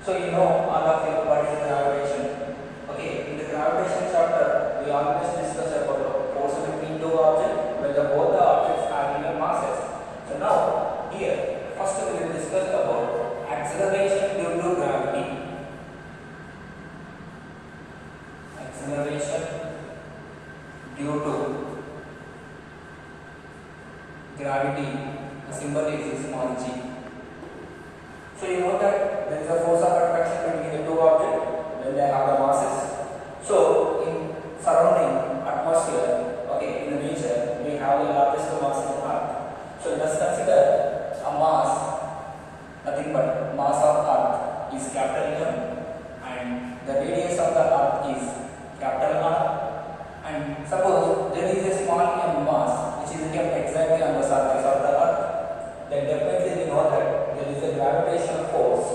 So you know all of you what is gravitation. Okay, in the gravitation chapter, we always discuss about force between two objects when both the objects have equal masses. So now here, first we will discuss about acceleration due to gravity. Acceleration due to gravity. The symbol is small g. So you know that there is a force of attraction between the two objects when they have the masses. So in surrounding atmosphere, okay, in the nature, we have the largest mass in Earth. So let us consider a mass, nothing but mass of Earth is capital M, and the radius of the Earth is capital R. And suppose there is a small m mass which is kept exactly on the surface of the Earth, then definitely we know that there is a gravitational force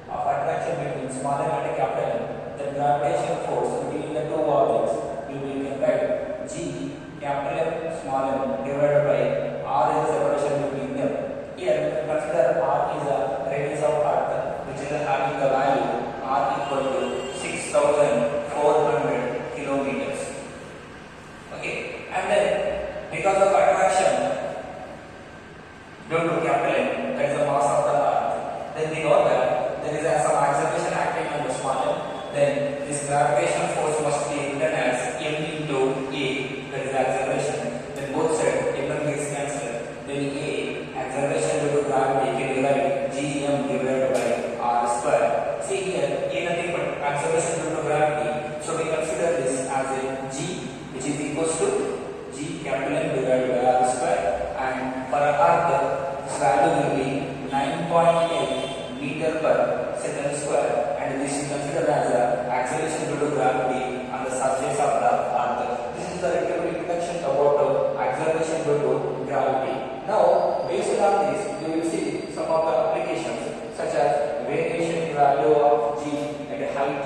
of attraction between small m and capital M. The gravitational force between the two objects will be write G capital M small m divided by R is the separation between them. Here consider R is a radius of Earth which is having the value R equal to 6,400 kilometers. Okay, and then because of attraction due to capital M, that is the mass of the Earth, then we know that there is some acceleration acting on the small m, then this gravitational force must be written as m into a, that is the acceleration, then both sides m and gets cancelled, then a acceleration due to gravity can be write gm divided by r square. See here, a nothing but acceleration due to gravity, so we consider this as a g which is equals to g capital M divided by r square, and for Earth this value will be 9.8 meter per second square, and this is considered as a acceleration due to gravity on the surface of the Earth. This is the little introduction about acceleration due to gravity. Now based on this we will see some of the applications such as variation in value of g at height,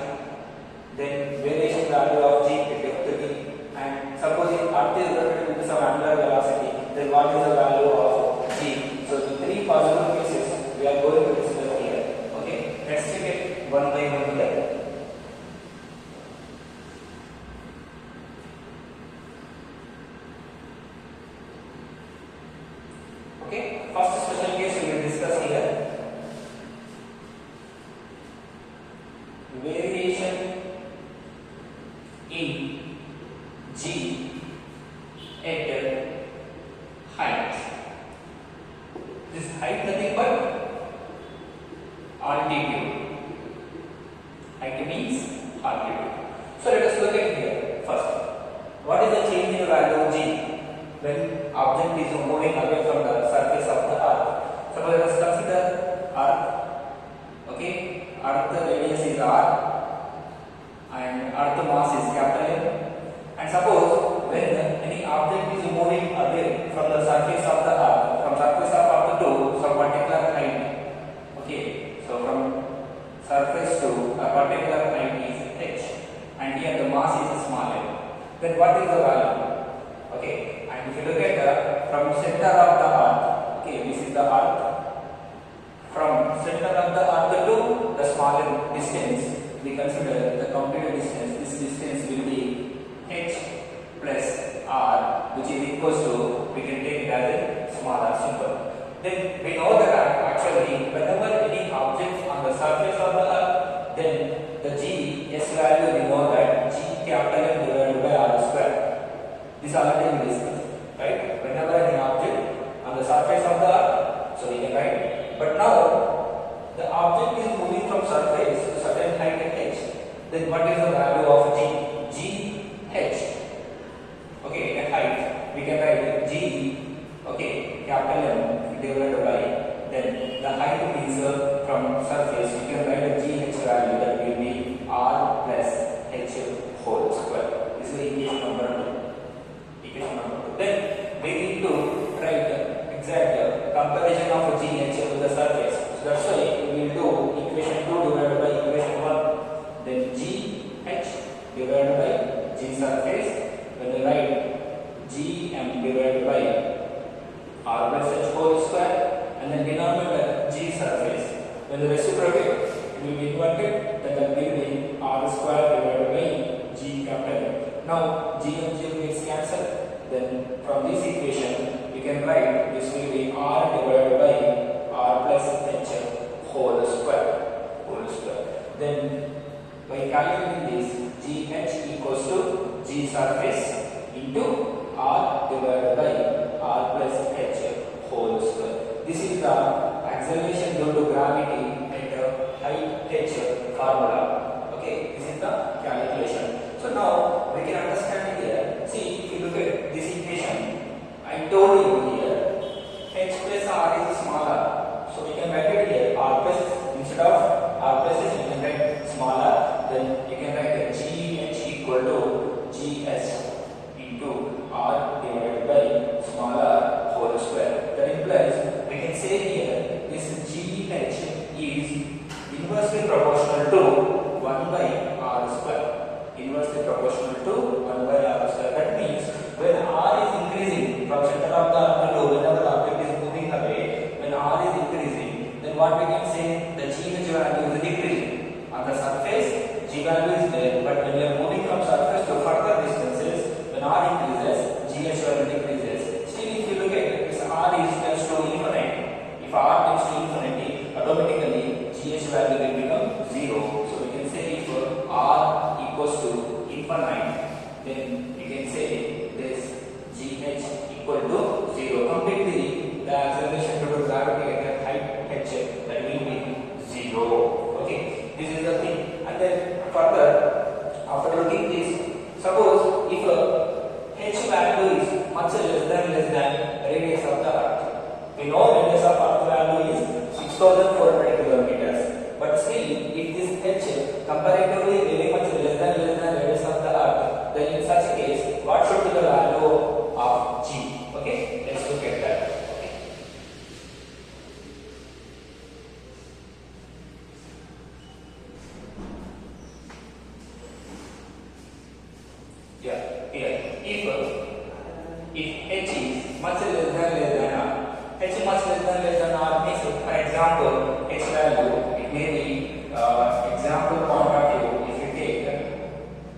then variation value of g at depth d, and supposing Earth is rotated with some angular velocity, then what is the value of g? So the three possible cases we are going to discuss here. Okay, let's take it one by one here. Okay, first special case we will discuss here. Variation in g at height. This height nothing but altitude. Height means altitude. So let us look at here first. What is the change in the value of g when object is moving away from the surface of the Earth? Suppose let us consider Earth. Okay, Earth radius is r and Earth mass is capital M. And suppose when any object is moving away from the surface of the Earth, from surface of Earth to some particular height, okay, so from surface to a particular height is h, and here the mass is small m, then what is the value? Okay, and if you look at from center of the Earth, okay, this is the Earth, from center of the Earth to the smaller distance, we consider the complete distance. This distance will be h plus r, which is equals to, we can take it as a smaller symbol. Then we know that actually whenever any object on the surface of the Earth, then the g s value we know that g capital M divided by r square. This already we discussed, right? Whenever any object on the surface of the Earth, so we can write. But now the object is moving from surface to certain height at h. Then what is the value of g? H. Okay, at height we can write g, okay, capital M divided by, then the height means from surface you can write a g h value that will be r plus h whole square. This is equation number 2. Equation number 2. Then we need to write exact comparison of g h with the surface. So that's why we will do equation 2 divided by equation 1. Then g h divided by g surface, when we write g m divided by r plus h whole square, and then denominator g surface. When the reciprocate, it will Now G and G gets cancelled. Then from this equation you can write this will be R divided by R plus H whole square. Then by calculating this, GH equals to G surface into R divided by R plus H whole square. This is the acceleration due to gravity at height H formula. Okay, this is the calculation. So now we can understand here. See, if you look at this equation, I told you here H plus R is smaller. So we can write it here R plus instead of R plus H, you can write smaller. Then you can write GH equal to GS into R divided by smaller whole square. That implies we can say here this GH is inversely proportional to 1 by R square. Inversely proportional to 1 by R square. That means when R is increasing from center of the arc to whenever the object is moving away, when R is increasing, then what we can say the GH value is decreasing. On the surface, G value is there, but when we are moving from surface to further distances, when R increases, GH value decreases. Still, if you look at this R is tends to infinite. If R tends to infinity, automatically GH value will become 0. So we can say if R equals to infinite, then you can say this GH equal to 0. Completely the acceleration due to gravity at height H that will be 0. Okay, this is the thing. And then further, after looking this, suppose if H value is much less than radius of the Earth. We know radius of Earth value is 6,400 kilometers. But still, if this H comparatively very much less than radius of the Earth, then in such case, what should be the value of G? Okay, let's look at that. Yeah, here. If H is much less than R, H much less than R means, for example, H value, it may be example point of view. If you take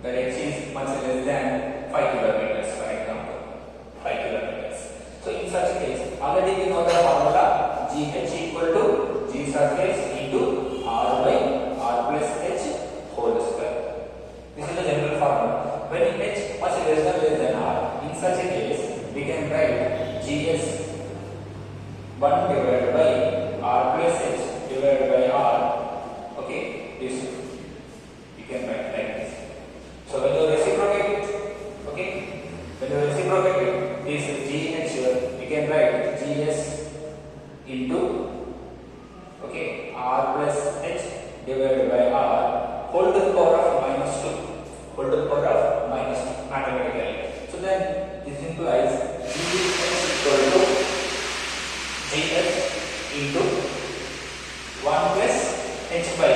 that H is much less than 5 kilometers, for example, 5 kilometers. So in such case, already we know the formula GH equal to G surface into R by R plus H whole square. This is the general formula. When H much less than R, in such a case, we can write GS 1 divided by R plus H divided by R. Okay, this you can write like this. So when you reciprocate it, okay, when you reciprocate it, this GH you can write GS into R plus H divided by R whole to the power of minus 2. Whole to the power of minus 2 mathematically. So then this implies GH equal to GS into 1 plus H by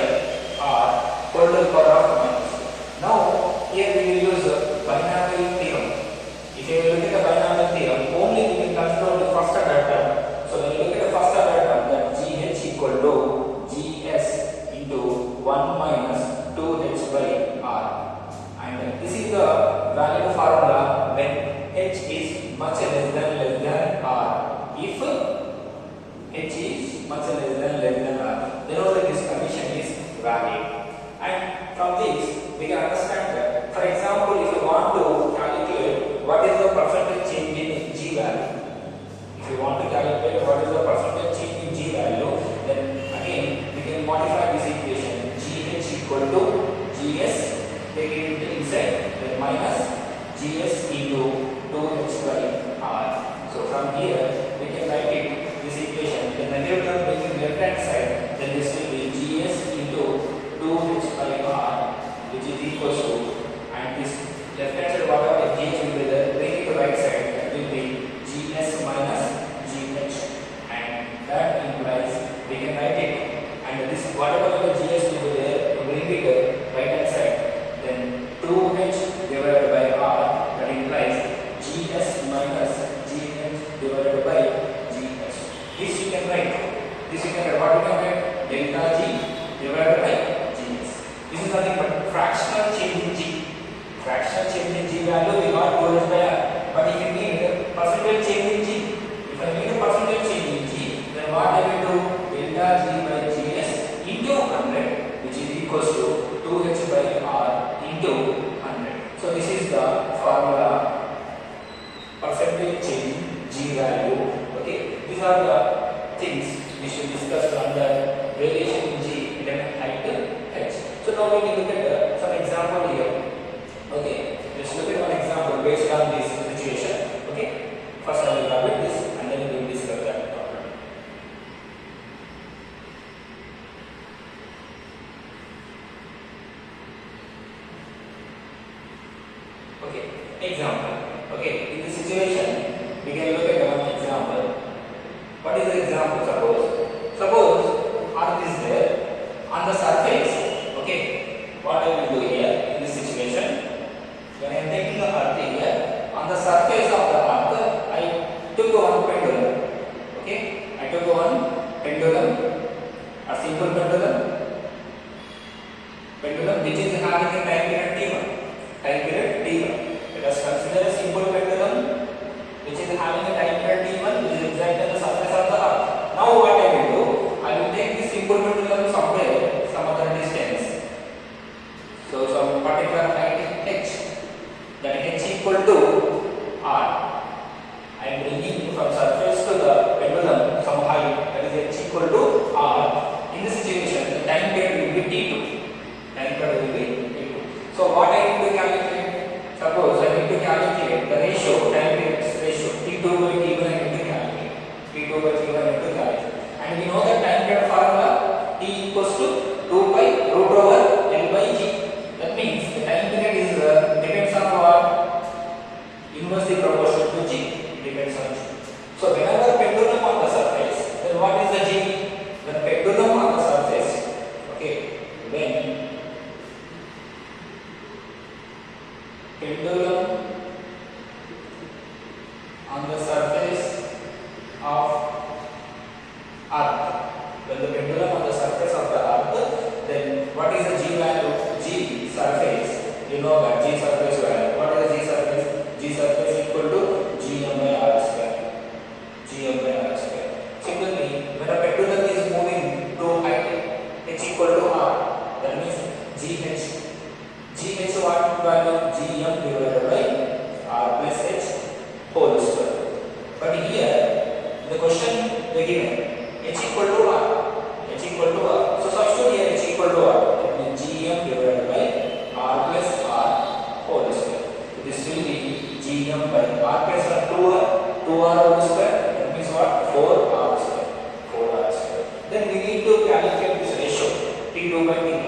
R whole to the power of minus 2. goes by R. But if you need percentage change in G, if I need a percentage change in G, then what I will do? Delta G by Gs into 100, which is equals to 2H by R into 100. So this is the formula percentage change G value. Okay, these are the things we should discuss under variation in G at height H. So now we can look at some example here. Okay, let's look at one example based on this situation. Okay, first I will elaborate this and then we will discuss that problem. Okay, example. Okay, in this situation we can look at one example. What is the example? Suppose Earth is there on the surface. Okay, what I will do here in this situation, when I am taking the Earth here, on the surface of the Earth, I took one pendulum. Okay, I took one pendulum, a simple pendulum which is having a time period T1. Let us consider a simple pendulum which is having a time period T1, which is exactly on the surface of the Earth. Now what I will do? I will take this simple pendulum somewhere, some other distance. So some particular height H, that H equal to R. I am bringing from surface to the pendulum some height, that is H equal to R. In this situation, the time period will be T2. So what I need to calculate? Suppose I need to calculate the ratio, time period ratio, T2 by T1 I need to calculate. T2 by T1 I need to calculate. And we know that time period formula T equals to 2 pi root over L by G. That means the time period is depends on what? Inversely proportional to G. Depends on G. So whenever pendulum on the surface, then what is the G? The pendulum on the surface. Okay, when pendulum on the surface of Earth. When the pendulum on the surface of the Earth, then what is the G value? G surface. You know that G surface value. What is the G surface? G surface equal to Gm by R square. Gm by R square. Similarly, when a pendulum is moving to height H equal to R, that means GH. GH what value? Gm divided by R plus H whole square. But here, in the question they given H equal to R. H equal to R. So substitute here H equal to R. That means Gm divided by R plus R whole square. This will be Gm by R plus R 2R whole square. That means what? 4R square. 4R square. Then we need to calculate this ratio T2 by T1.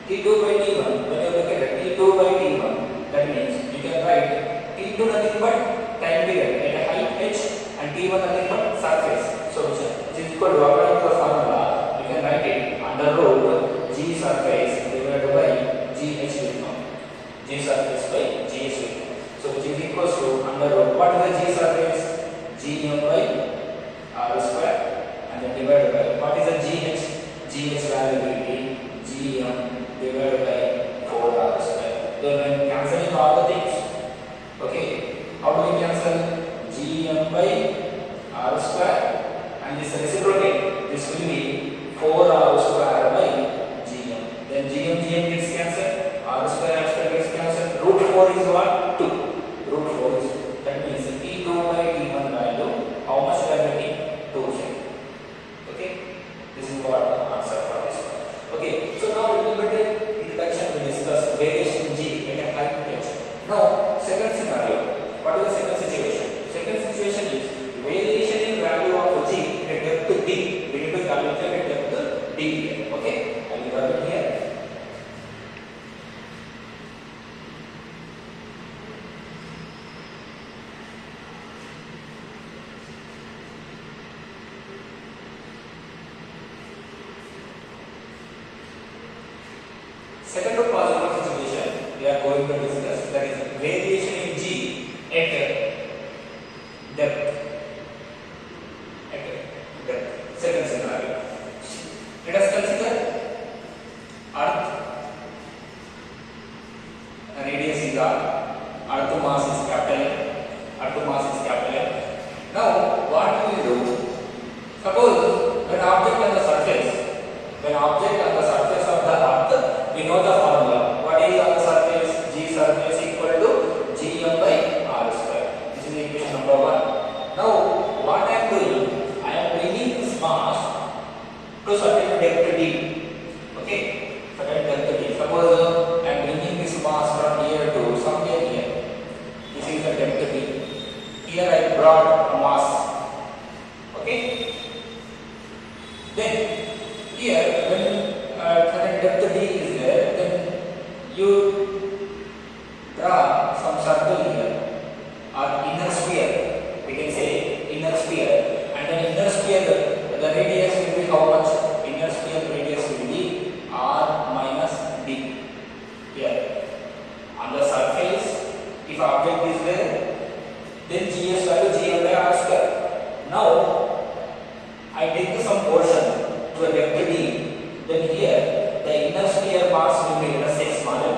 T2 by T1, when you look at it, T2 by T1, that means you can write T2 nothing but time period at a height H and T1 nothing but surface. So which is equal to, according to the formula, you can write it under root G surface divided by GH will come. G surface by GH will come. So which is equals to under root, what is the G surface? Gm by R square and then divided by, what is the GH? GH value will be Gm divided by 4R square. Then when cancelling all the things, okay, how do we cancel? Gm by R square and this reciprocate, this will be 4R square by Gm. Then Gm gets cancelled, R square gets cancelled. Root 4 is what? 2. Root 4 is 2. That means T2 by T1 value, how much we are getting? 2. Okay, this is what the answer for this one. Okay, so now we will introduction we discuss variation in G at a height H. Now, second scenario. What is the second situation? Second situation is variation in value of G at depth D. We need to calculate at depth D. Okay, I will write it here. Second possible situation we are going to discuss, that is variation in G at depth. Second scenario. Let us consider Earth. Radius is R. Earth mass is capital Now what I am doing, I am bringing this mass to certain depth d. Okay, certain depth d. Suppose I am bringing this mass from here to somewhere here. This is the depth d. Here I brought a mass. Okay. Then here when certain depth d is there, then you draw some circle here or inner sphere. We can say inner sphere, and then inner sphere the radius will be how much? Inner sphere radius will be r minus d. Here on the surface, if object is there, then gs value gm by r square. Now I take some portion to a depth d. Then here the inner sphere mass will be, let us say, smaller.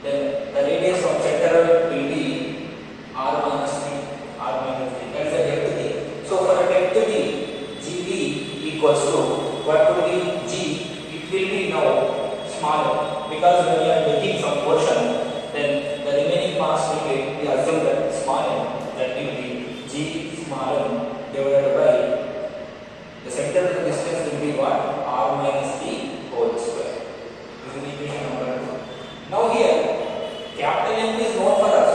Then the radius from center will be r minus d. That is the depth d. So for a depth d, gd equals to what will be g? It will be now smaller, because when we are taking some portion, then the remaining mass will be, we assume that smaller. That will be g smaller divided by the center of the distance will be what? R minus d whole square. This is equation number 2. Now here, capital M is known for us.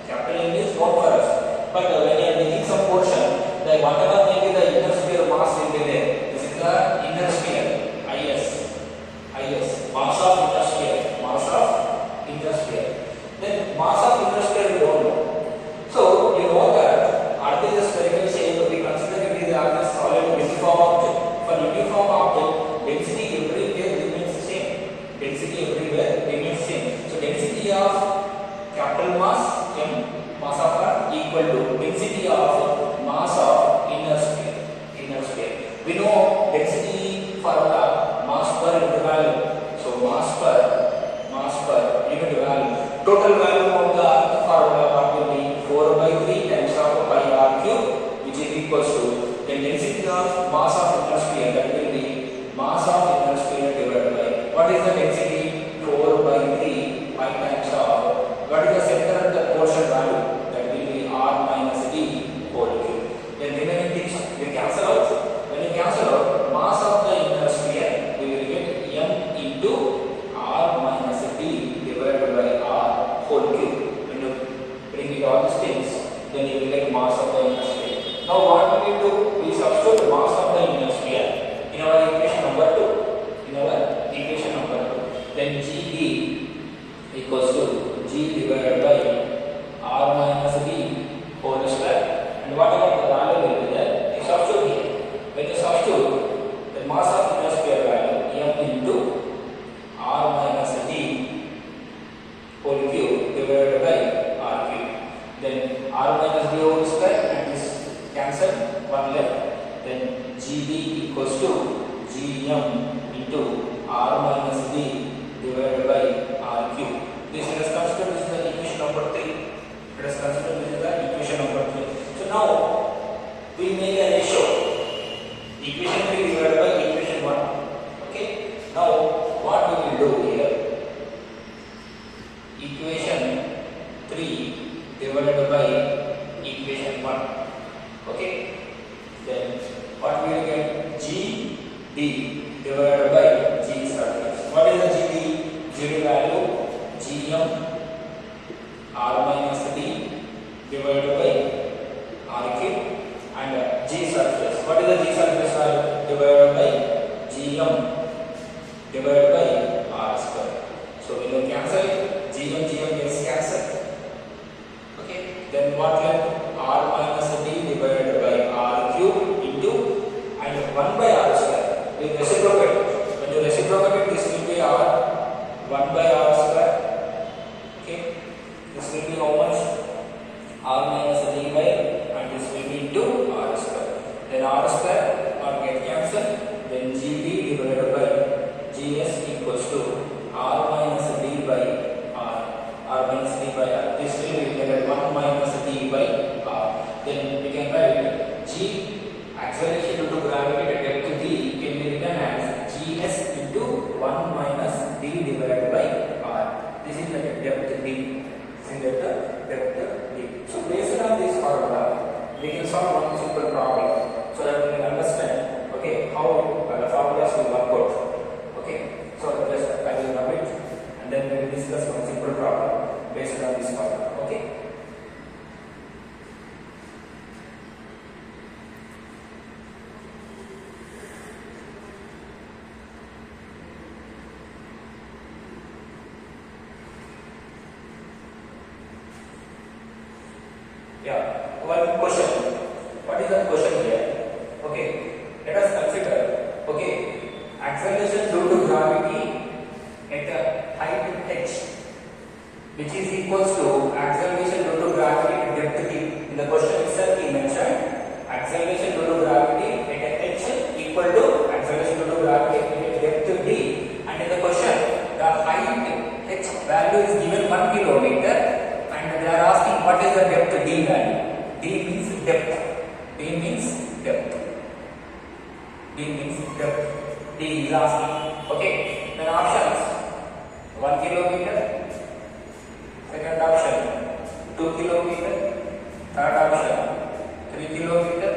Capital M is known for us. But when you are taking some portion, the whatever may be the inner sphere mass will be there. This is the inner sphere, IS. Mass of inner sphere. Then mass of inner sphere we don't know. So you know that earth is a spherical shape. We consider it is a solid uniform object. For uniform object, density everywhere remains same. So density of capital mass M, mass of earth, equal to density of mass of inner sphere. We know density formula, mass per unit value. So mass per unit value. Total value of the earth formula what will be 4 by 3 times of pi r cube, which is equals to the density of mass of inner sphere, that will be mass of inner sphere divided by what is the density? 4 by 3 pi times of what is the center of the portion value, that will be r minus d whole cube. Then remaining things we cancel out. When you cancel out mass of the inner sphere, we will get m into r minus d divided by r whole cube. When you bring it all these things, then you will get mass of the inner sphere. Now what we will do? We substitute mass of the inner sphere in our equation number 2. Then gd equals to g divided by r minus d whole square. And whatever the value will be there, you substitute here. When you substitute, the mass of inner sphere value m into r minus d whole cube divided by r cube. Then r minus d whole square and this cancel, one left. Then gd equals to gm into r minus d divided by r cube. This is considered, this is the equation number 3. Let us consider this is the equation number 3. So now we make a ratio. Equation 3 divided by equation 1. Okay. Now what we will do here? Equation 3 divided by equation 1. Okay. Then what we will get? gd divided by g surface. What is the gd? Gd value gm r minus d divided by r cube, and g surface. What is the g surface value? Divided by gm divided by r square. So when you cancel it, gm gets cancelled. Okay. Then what left? R minus d divided by r cube into and 1 by r square. We reciprocate. When you reciprocate it, this will be r 1 by r square. Okay. This will be how much? R minus d by, and this will be into r square. Then r square or get cancelled. Then gd divided by gs equals to r minus d by r minus d by r. This will be written 1 minus d by r. Then we can write g acceleration due to gravity at depth d can be written as gs into 1 minus d divided by r. This is the depth d. This is the depth d. So based on this formula, we we will solve one simple problem so that we can understand, okay, how the formulas will work out. Okay, so just I will rub it and then we will discuss one simple problem based on this formula. Okay. Yeah, one question. What is the question here? Okay, let us consider, okay, acceleration due to gravity at a height h, which is equals to acceleration due to gravity at depth d. In the question itself he mentioned acceleration due to gravity at a h equal to acceleration due to gravity at depth d, and in the question the height h value is given 1 kilometer. They are asking what is the depth d value. D means depth. D means depth. D means depth. D is asking. Okay. Then options: 1 kilometer. Second option: 2 kilometer. Third option: 3 kilometer.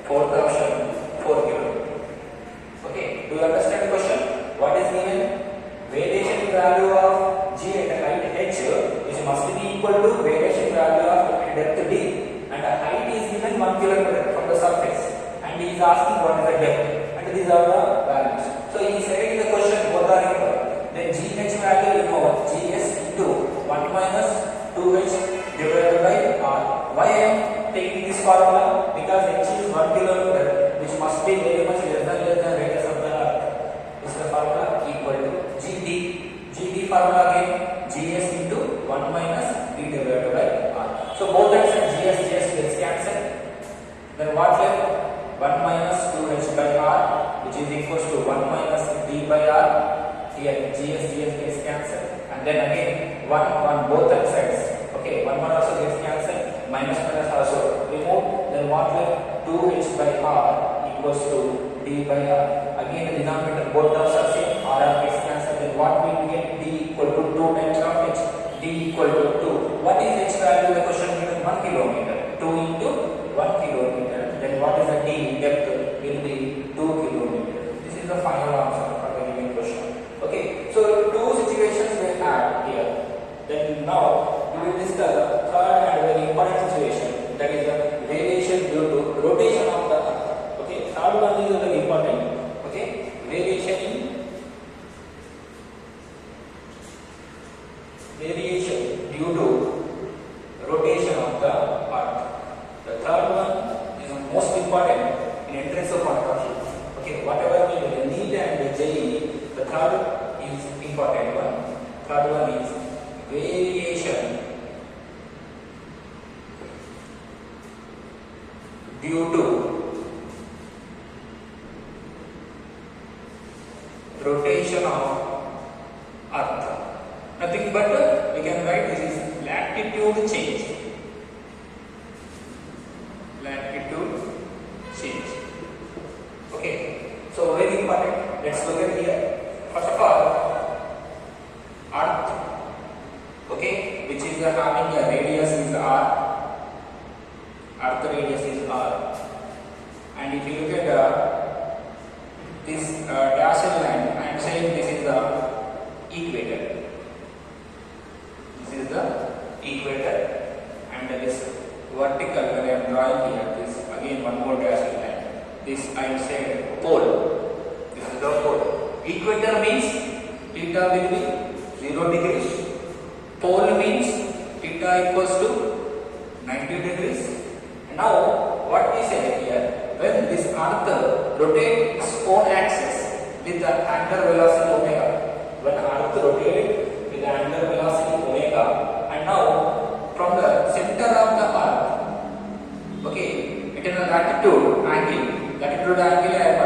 Fourth option: 4 kilometer. Okay. Do you understand the question? What is given? Variation value of g at a height h is must be equal to variation value of depth d, and the height is given 1 kilometer from the surface, and he is asking what is the depth, and these are the values. So he said in the question both are equal. Then gh value you know gs into 1 minus 2h divided by r. Why I am taking this formula? Because h is 1 kilometer, which must be very much less than radius of the earth. This is the formula equal to gd. Gd formula again gs into 1 minus d divided by r. So both sides gs gets cancelled. Then what left? 1 minus 2h by r, which is equals to 1 minus d by r. Here gs gets cancelled, and then again 1 on both sides. Okay, 1 also gets cancelled, minus also remove. Then what left? 2h by r equals to d by r. Again the denominator both terms are same, r gets cancelled. Then what will we get? D equal to 2 times of h. D equal to 2. What is h value? The question given 1 kilometer. 2 into 1 kilometer. Then what is the d depth? Will be 2 kilometer. This is the final answer for the given question. Okay. So two situations we have here. Then now we will discuss the third and very important situation, that is the variation due to rotation of the earth. Okay. Third one is very important. Okay. Variation due to rotation of the earth. The third one is the most important in entrance of point of view. Okay, whatever we need and JEE, the third is important one. Third one is variation due to rotation of earth. Nothing but we can write this is latitude change. Latitude change. Okay. So very important. Let's look at here. First of all, earth. Okay, which is having a radius is r. Earth radius is r. And if you look at this dashed line, I am saying this is the equator. This is the equator, and this vertical when I am drawing here, this again one more dashed line. This I am saying pole. This is the pole. Equator means theta will be 0 degrees. Pole means theta equals to 90 degrees. Now what we say here, when this earth rotates its own axis with the angular velocity omega, when earth rotates with the angular velocity omega, and now from the center of the earth, okay, it is a latitude angle I